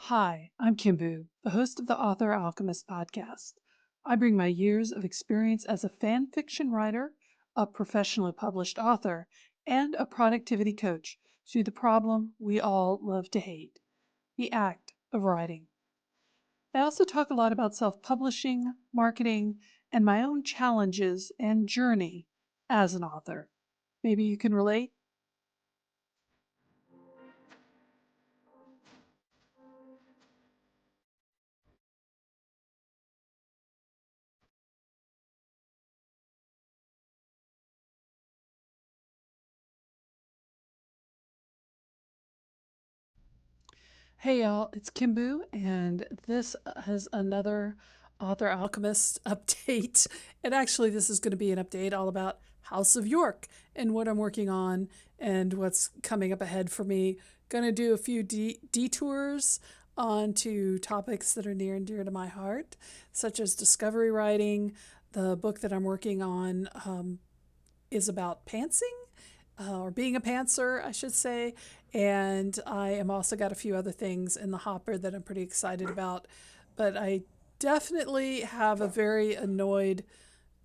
Hi, I'm Kimbu, the host of the Author Alchemist podcast. I bring my years of experience as a fan fiction writer, a professionally published author, and a productivity coach to the problem we all love to hate, the act of writing. I also talk a lot about self publishing, marketing, and my own challenges and journey as an author. Maybe you can relate? Hey y'all, it's Kimbu, and this is another Author Alchemist update. And actually, this is going to be an update all about House of York and what I'm working on and what's coming up ahead for me. Going to do a few detours onto topics that are near and dear to my heart, such as discovery writing. The book that I'm working on is about pantsing or being a pantser, I should say. And I am also got a few other things in the hopper that I'm pretty excited about. But I definitely have a very annoyed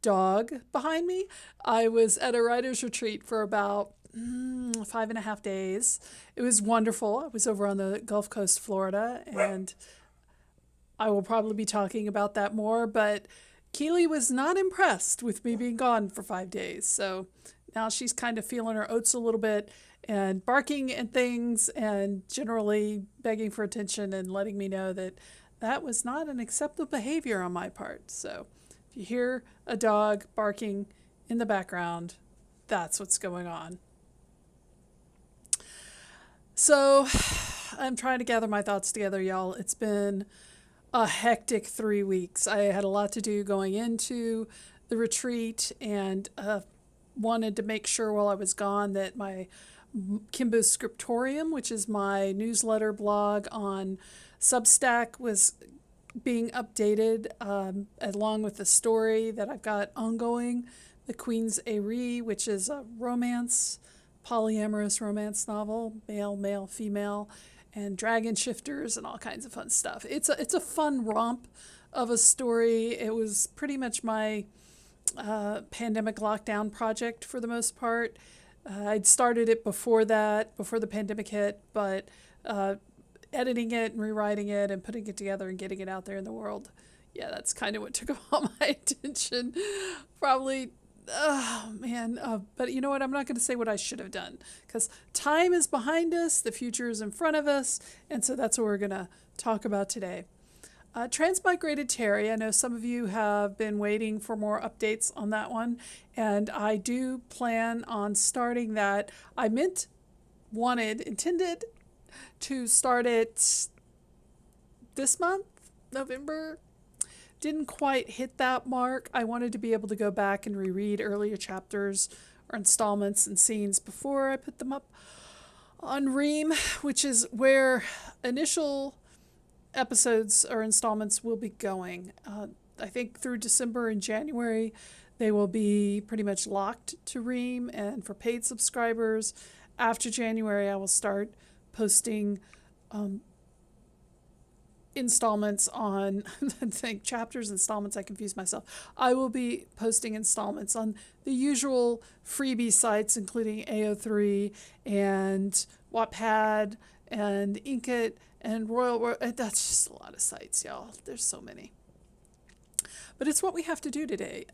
dog behind me. I was at a writer's retreat for about 5.5 days. It was wonderful. I was over on the Gulf Coast, Florida, and I will probably be talking about that more. But Keely was not impressed with me being gone for 5 days. So now she's kind of feeling her oats a little bit and barking and things and generally begging for attention and letting me know that that was not an acceptable behavior on my part. So if you hear a dog barking in the background, that's what's going on. So I'm trying to gather my thoughts together, y'all. It's been a hectic 3 weeks. I had a lot to do going into the retreat and wanted to make sure while I was gone that my Kimbo's Scriptorium, which is my newsletter blog on Substack, was being updated along with the story that I've got ongoing, The Queen's Eyrie, which is a romance, polyamorous romance novel, male, male, female, and dragon shifters and all kinds of fun stuff. It's a fun romp of a story. It was pretty much my pandemic lockdown project for the most part. I'd started it before that, before the pandemic hit, but uh, editing it and rewriting it and putting it together and getting it out there in the world, yeah, that's kind of what took all my attention. Probably, oh man. But you know what? I'm not going to say what I should have done because time is behind us, the future is in front of us, and so that's what we're going to talk about today. Transmigrated Terry, I know some of you have been waiting for more updates on that one, and I do plan on starting that. Intended to start it this month, November. Didn't quite hit that mark. I wanted to be able to go back and reread earlier chapters or installments and scenes before I put them up on Ream, which is where initial episodes or installments will be going. I think through December and January, they will be pretty much locked to Ream. And for paid subscribers, after January, I will start posting installments on I think chapters, installments, I confuse myself. I will be posting installments on the usual freebie sites, including AO3 and Wattpad and Inkit and Royal World. That's just a lot of sites, y'all. There's so many. But it's what we have to do today.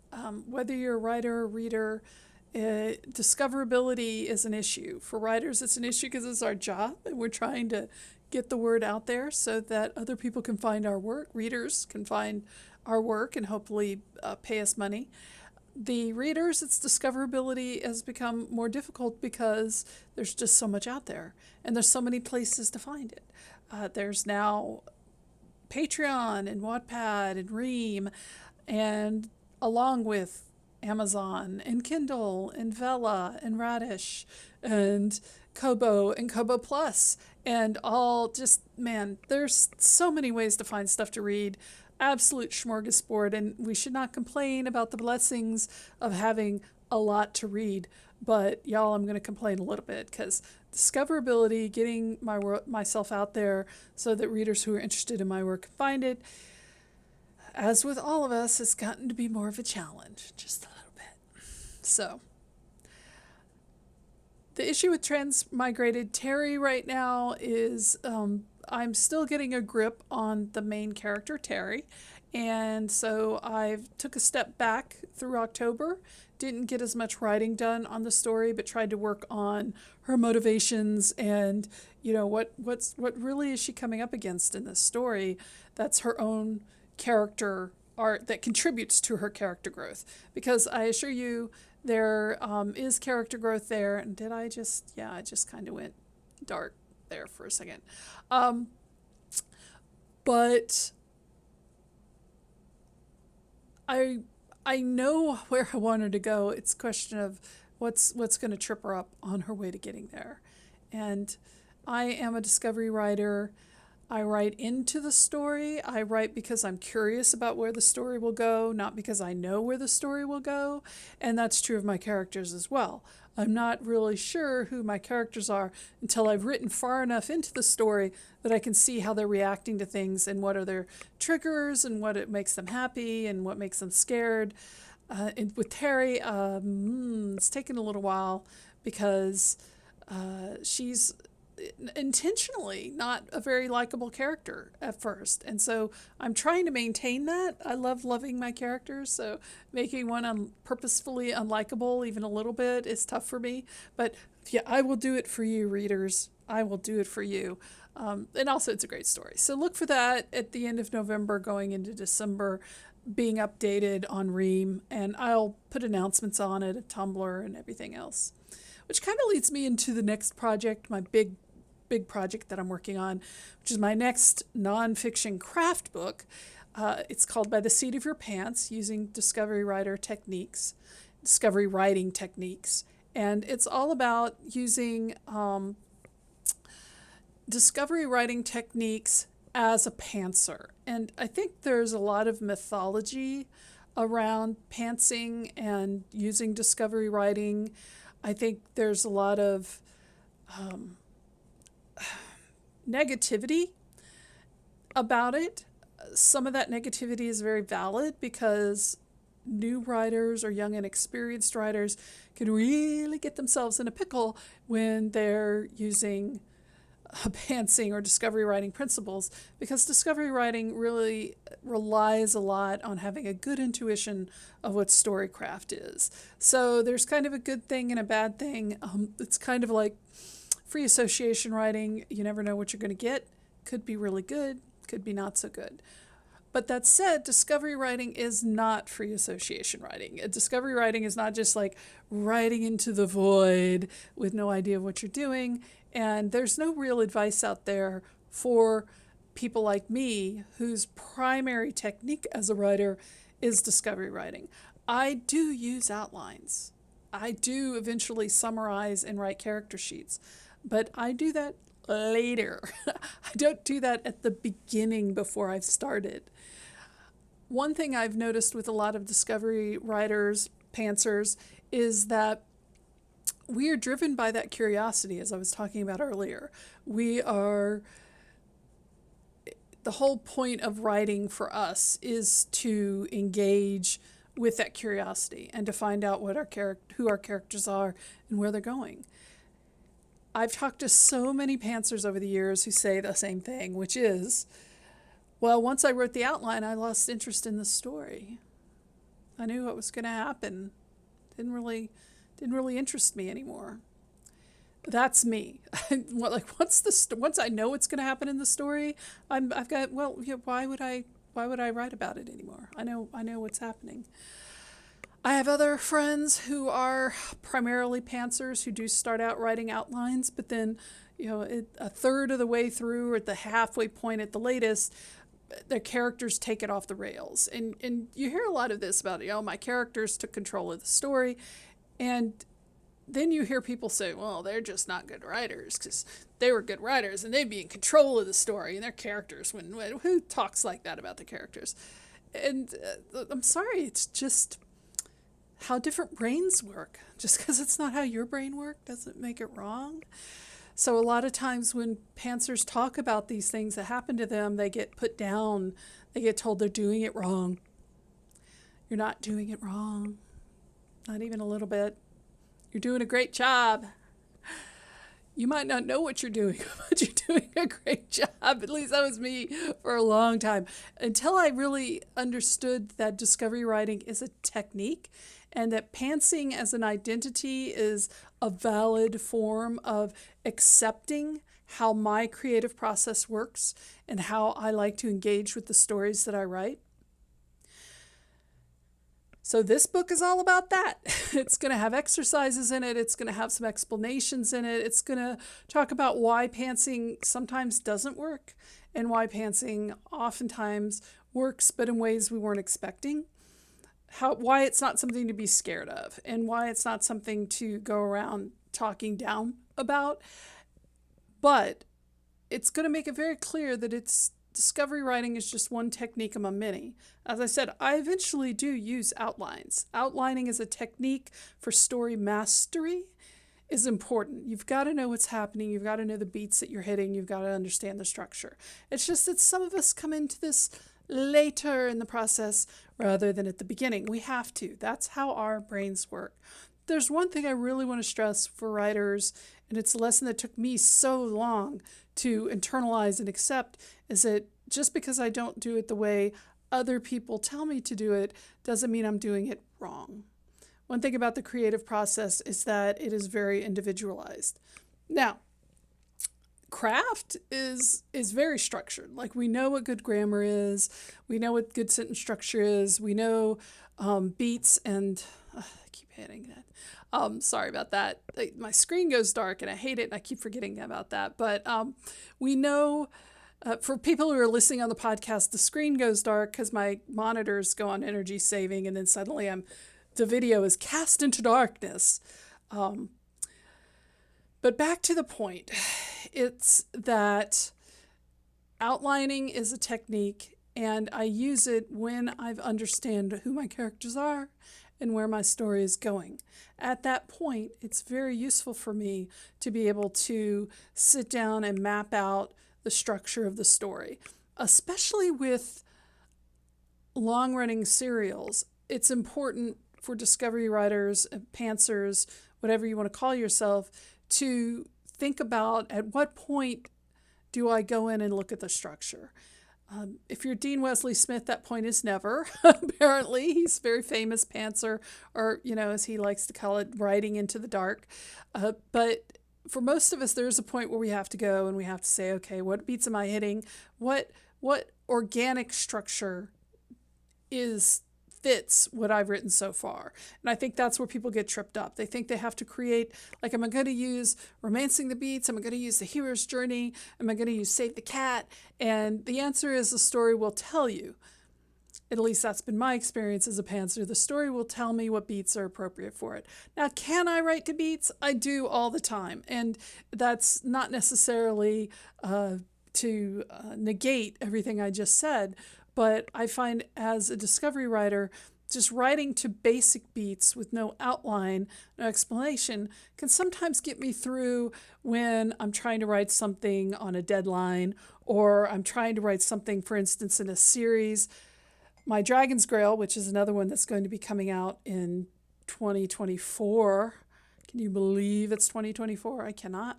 Whether you're a writer or reader, discoverability is an issue. For writers, it's an issue because it's our job and we're trying to get the word out there so that other people can find our work. Readers can find our work and hopefully pay us money. The readers, its discoverability has become more difficult because there's just so much out there and there's so many places to find it. There's now Patreon and Wattpad and Ream, and along with Amazon and Kindle and Vella and Radish and Kobo and Kobo Plus and all just, man, there's so many ways to find stuff to read. Absolute smorgasbord, and we should not complain about the blessings of having a lot to read. But y'all, I'm going to complain a little bit because discoverability, getting myself out there so that readers who are interested in my work can find it, as with all of us, has gotten to be more of a challenge, just a little bit. So, the issue with transmigrated Terry right now is I'm still getting a grip on the main character, Terry. And so I took a step back through October, didn't get as much writing done on the story, but tried to work on her motivations and, what really is she coming up against in this story that's her own character art that contributes to her character growth. Because I assure you, there is character growth there. And I just kind of went dark there for a second. But I know where I want her to go. It's a question of what's going to trip her up on her way to getting there. And I am a discovery writer. I write into the story. I write because I'm curious about where the story will go, not because I know where the story will go. And that's true of my characters as well. I'm not really sure who my characters are until I've written far enough into the story that I can see how they're reacting to things and what are their triggers and what it makes them happy and what makes them scared. And with Terry, it's taken a little while because she's intentionally not a very likable character at first. And so I'm trying to maintain that. I love loving my characters, so making one purposefully unlikable even a little bit is tough for me. But yeah, I will do it for you, readers. I will do it for you. And also, it's a great story. So look for that at the end of November, going into December, being updated on Ream, and I'll put announcements on it at Tumblr and everything else. Which kind of leads me into the next project, my big project that I'm working on, which is my next nonfiction craft book. It's called By the Seat of Your Pants, using discovery writing techniques. And it's all about using discovery writing techniques as a pantser. And I think there's a lot of mythology around pantsing and using discovery writing. I think there's a lot of negativity about it. Some of that negativity is very valid because new writers or young and experienced writers can really get themselves in a pickle when they're using pantsing or discovery writing principles, because discovery writing really relies a lot on having a good intuition of what storycraft is. So there's kind of a good thing and a bad thing. It's kind of like free association writing. You never know what you're going to get. Could be really good, could be not so good. But that said, discovery writing is not free association writing. Discovery writing is not just like writing into the void with no idea of what you're doing. And there's no real advice out there for people like me whose primary technique as a writer is discovery writing. I do use outlines. I do eventually summarize and write character sheets, but I do that later. I don't do that at the beginning before I've started. One thing I've noticed with a lot of discovery writers, pantsers, is that we are driven by that curiosity, as I was talking about earlier. The whole point of writing for us is to engage with that curiosity and to find out who our characters are and where they're going. I've talked to so many pantsers over the years who say the same thing, which is, well, once I wrote the outline, I lost interest in the story. I knew what was going to happen. Didn't really interest me anymore. That's me. Once I know what's going to happen in the story, I've got, well, yeah, why would I write about it anymore? I know what's happening. I have other friends who are primarily pantsers who do start out writing outlines, but then, a third of the way through or at the halfway point at the latest, their characters take it off the rails. And you hear a lot of this about, my characters took control of the story. And then you hear people say, well, they're just not good writers because they were good writers and they'd be in control of the story and their characters. Who talks like that about the characters? And I'm sorry, it's just, how different brains work. Just because it's not how your brain works doesn't make it wrong. So a lot of times when pantsers talk about these things that happen to them, they get put down. They get told they're doing it wrong. You're not doing it wrong. Not even a little bit. You're doing a great job. You might not know what you're doing, but you're doing a great job. At least that was me for a long time. Until I really understood that discovery writing is a technique and that pantsing as an identity is a valid form of accepting how my creative process works and how I like to engage with the stories that I write. So this book is all about that. It's going to have exercises in it. It's going to have some explanations in it. It's going to talk about why pantsing sometimes doesn't work and why pantsing oftentimes works, but in ways we weren't expecting. Why it's not something to be scared of and why it's not something to go around talking down about. But it's going to make it very clear that discovery writing is just one technique among many. As I said, I eventually do use outlines. Outlining as a technique for story mastery is important. You've got to know what's happening. You've got to know the beats that you're hitting. You've got to understand the structure. It's just that some of us come into this later in the process rather than at the beginning. We have to. That's how our brains work. There's one thing I really want to stress for writers, and it's a lesson that took me so long to internalize and accept, is that just because I don't do it the way other people tell me to do it doesn't mean I'm doing it wrong. One thing about the creative process is that it is very individualized. Now, craft is very structured. Like, we know what good grammar is. We know what good sentence structure is. We know beats and... I keep hitting that. Sorry about that. My screen goes dark and I hate it and I keep forgetting about that. But we know, for people who are listening on the podcast, the screen goes dark because my monitors go on energy saving and then suddenly the video is cast into darkness. But back to the point. It's that outlining is a technique and I use it when I've understand who my characters are and where my story is going. At that point, it's very useful for me to be able to sit down and map out the structure of the story. Especially with long-running serials, it's important for discovery writers, pantsers, whatever you want to call yourself, to think about at what point do I go in and look at the structure. If you're Dean Wesley Smith, that point is never. Apparently, he's a very famous pantser, or, as he likes to call it, writing into the dark. But for most of us, there's a point where we have to go and we have to say, okay, what beats am I hitting? What organic structure fits what I've written so far? And I think that's where people get tripped up. They think they have to create, like, am I going to use Romancing the Beats? Am I going to use The Hero's Journey? Am I going to use Save the Cat? And the answer is the story will tell you. At least that's been my experience as a pantser. The story will tell me what beats are appropriate for it. Now, can I write to beats? I do all the time. And that's not necessarily to negate everything I just said. But I find as a discovery writer, just writing to basic beats with no outline, no explanation, can sometimes get me through when I'm trying to write something on a deadline, or I'm trying to write something, for instance, in a series. My Dragon's Grail, which is another one that's going to be coming out in 2024. Can you believe it's 2024? I cannot.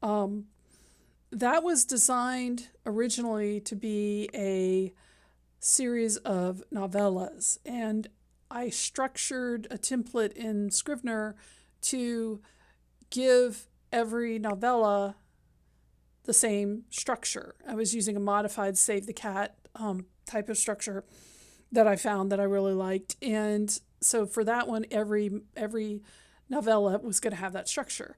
That was designed originally to be a series of novellas, and I structured a template in Scrivener to give every novella the same structure. I was using a modified Save the Cat type of structure that I found that I really liked, and so for that one, every novella was going to have that structure.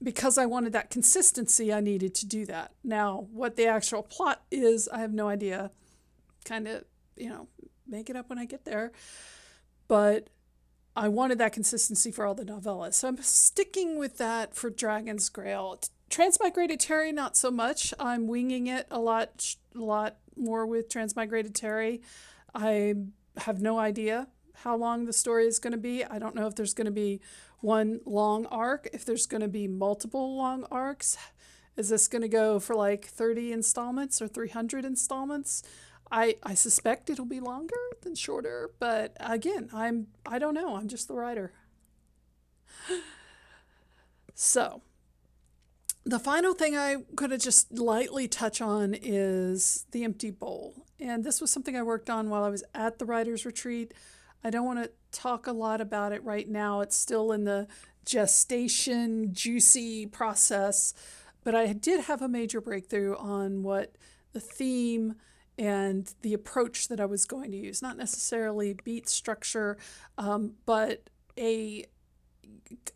Because I wanted that consistency, I needed to do that. Now, what the actual plot is, I have no idea. Kind of, make it up when I get there. But I wanted that consistency for all the novellas. So I'm sticking with that for Dragon's Grail. Transmigrated Terry, not so much. I'm winging it a lot more with Transmigrated Terry. I have no idea how long the story is going to be. I don't know if there's going to be one long arc, if there's going to be multiple long arcs. Is this going to go for like 30 installments or 300 installments? I suspect it'll be longer than shorter, but again, I don't know. I'm just the writer. So, the final thing I'm going to just lightly touch on is the empty bowl. And this was something I worked on while I was at the writer's retreat. I don't want to talk a lot about it right now. It's still in the gestation, juicy process. But I did have a major breakthrough on what the theme and the approach that I was going to use. Not necessarily beat structure, but a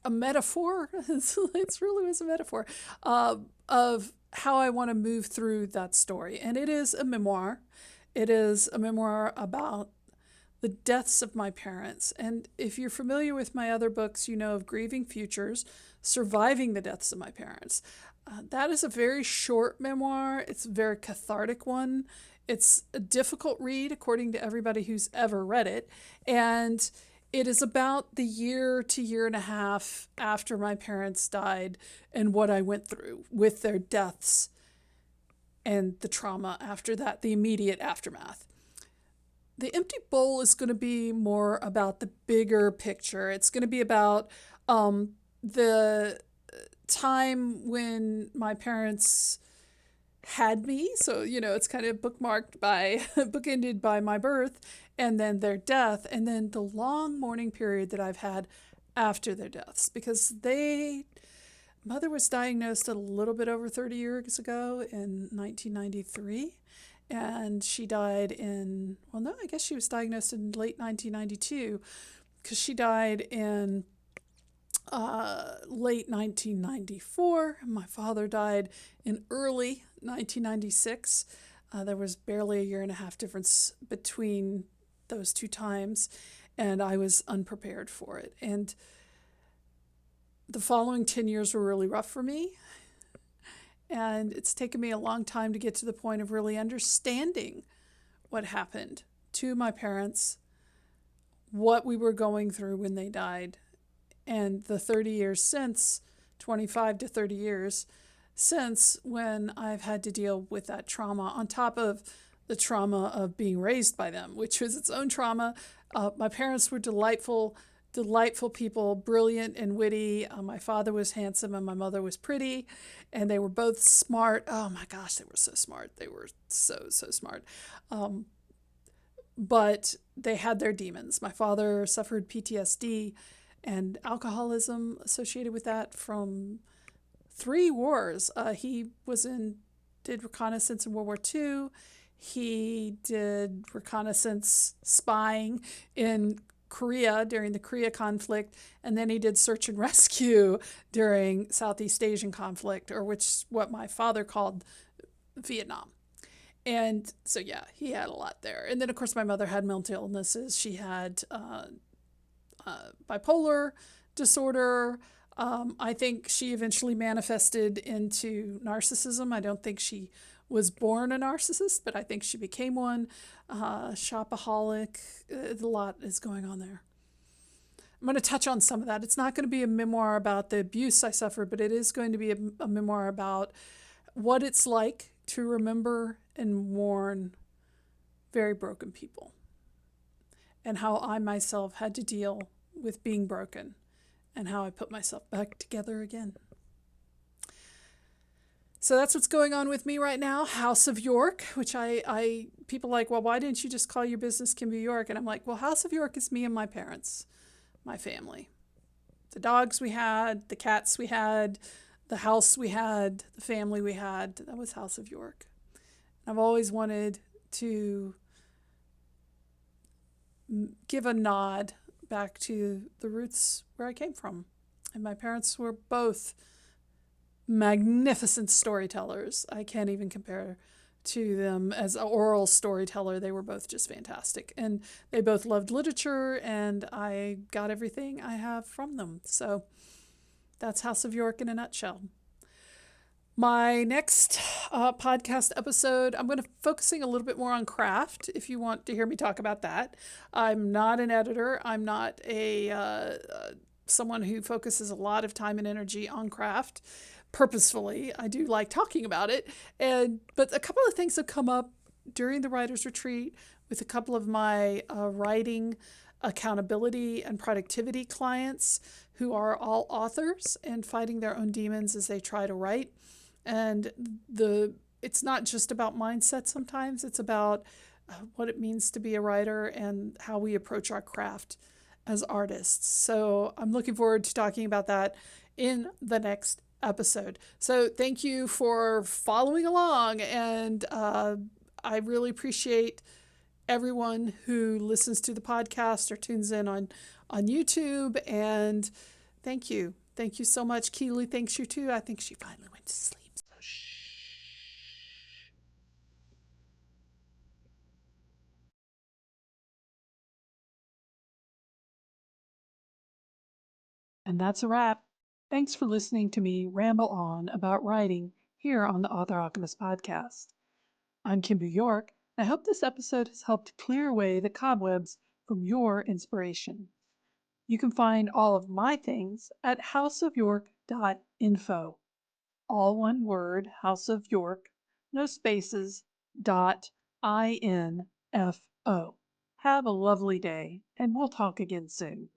metaphor. It really was a metaphor of how I want to move through that story. And it is a memoir. It is a memoir about the deaths of my parents. And if you're familiar with my other books, you know of Grieving Futures, Surviving the Deaths of My Parents. That is a very short memoir. It's a very cathartic one. It's a difficult read, according to everybody who's ever read it. And it is about the year to year and a half after my parents died and what I went through with their deaths and the trauma after that, the immediate aftermath. The empty bowl is going to be more about the bigger picture. It's going to be about the time when my parents had me. So, it's kind of bookended by my birth and then their death, and then the long mourning period that I've had after their deaths, because mother was diagnosed a little bit over 30 years ago in 1993. And she died I guess she was diagnosed in late 1992, because she died in late 1994. My father died in early 1996. There was barely a year and a half difference between those two times, and I was unprepared for it. And the following 10 years were really rough for me. And it's taken me a long time to get to the point of really understanding what happened to my parents, what we were going through when they died, and the 30 years since, 25 to 30 years since, when I've had to deal with that trauma on top of the trauma of being raised by them, which was its own trauma. My parents were delightful people, brilliant and witty. My father was handsome and my mother was pretty, and they were both smart. Oh my gosh, they were so smart. They were so smart. But they had their demons. My father suffered PTSD and alcoholism associated with that from 3 wars. He did reconnaissance in World War II. He did reconnaissance spying in Korea during the Korea conflict, and then he did search and rescue during Southeast Asian conflict, or what my father called Vietnam. And so, yeah, he had a lot there. And then, of course, my mother had mental illnesses. She had bipolar disorder. I think she eventually manifested into narcissism. I don't think she was born a narcissist, but I think she became one. Shopaholic. A lot is going on there. I'm going to touch on some of that. It's not going to be a memoir about the abuse I suffered, but it is going to be a memoir about what it's like to remember and mourn very broken people, and how I myself had to deal with being broken, and how I put myself back together again. So that's what's going on with me right now. House of York, which people are like, well, why didn't you just call your business Kimby York? And I'm like, well, House of York is me and my parents, my family. The dogs we had, the cats we had, the house we had, the family we had. That was House of York. I've always wanted to give a nod back to the roots where I came from. And my parents were both magnificent storytellers. I can't even compare to them as an oral storyteller. They were both just fantastic. And they both loved literature, and I got everything I have from them. So that's House of York in a nutshell. My next podcast episode, I'm going to focusing a little bit more on craft. If you want to hear me talk about that, I'm not an editor. I'm not a someone who focuses a lot of time and energy on craft purposefully. I do like talking about it, and but a couple of things have come up during the writers retreat with a couple of my writing accountability and productivity clients who are all authors and fighting their own demons as they try to write. And the it's not just about mindset sometimes, it's about what it means to be a writer and how we approach our craft as artists. So I'm looking forward to talking about that in the next episode. So thank you for following along, and I really appreciate everyone who listens to the podcast or tunes in on YouTube. And thank you so much. Keely thanks you too. I think she finally went to sleep. So shh. And that's a wrap. Thanks for listening to me ramble on about writing here on the Author Alchemist podcast. I'm Kimber York, and I hope this episode has helped clear away the cobwebs from your inspiration. You can find all of my things at houseofyork.info. All one word, House of York, no spaces, .info. Have a lovely day, and we'll talk again soon.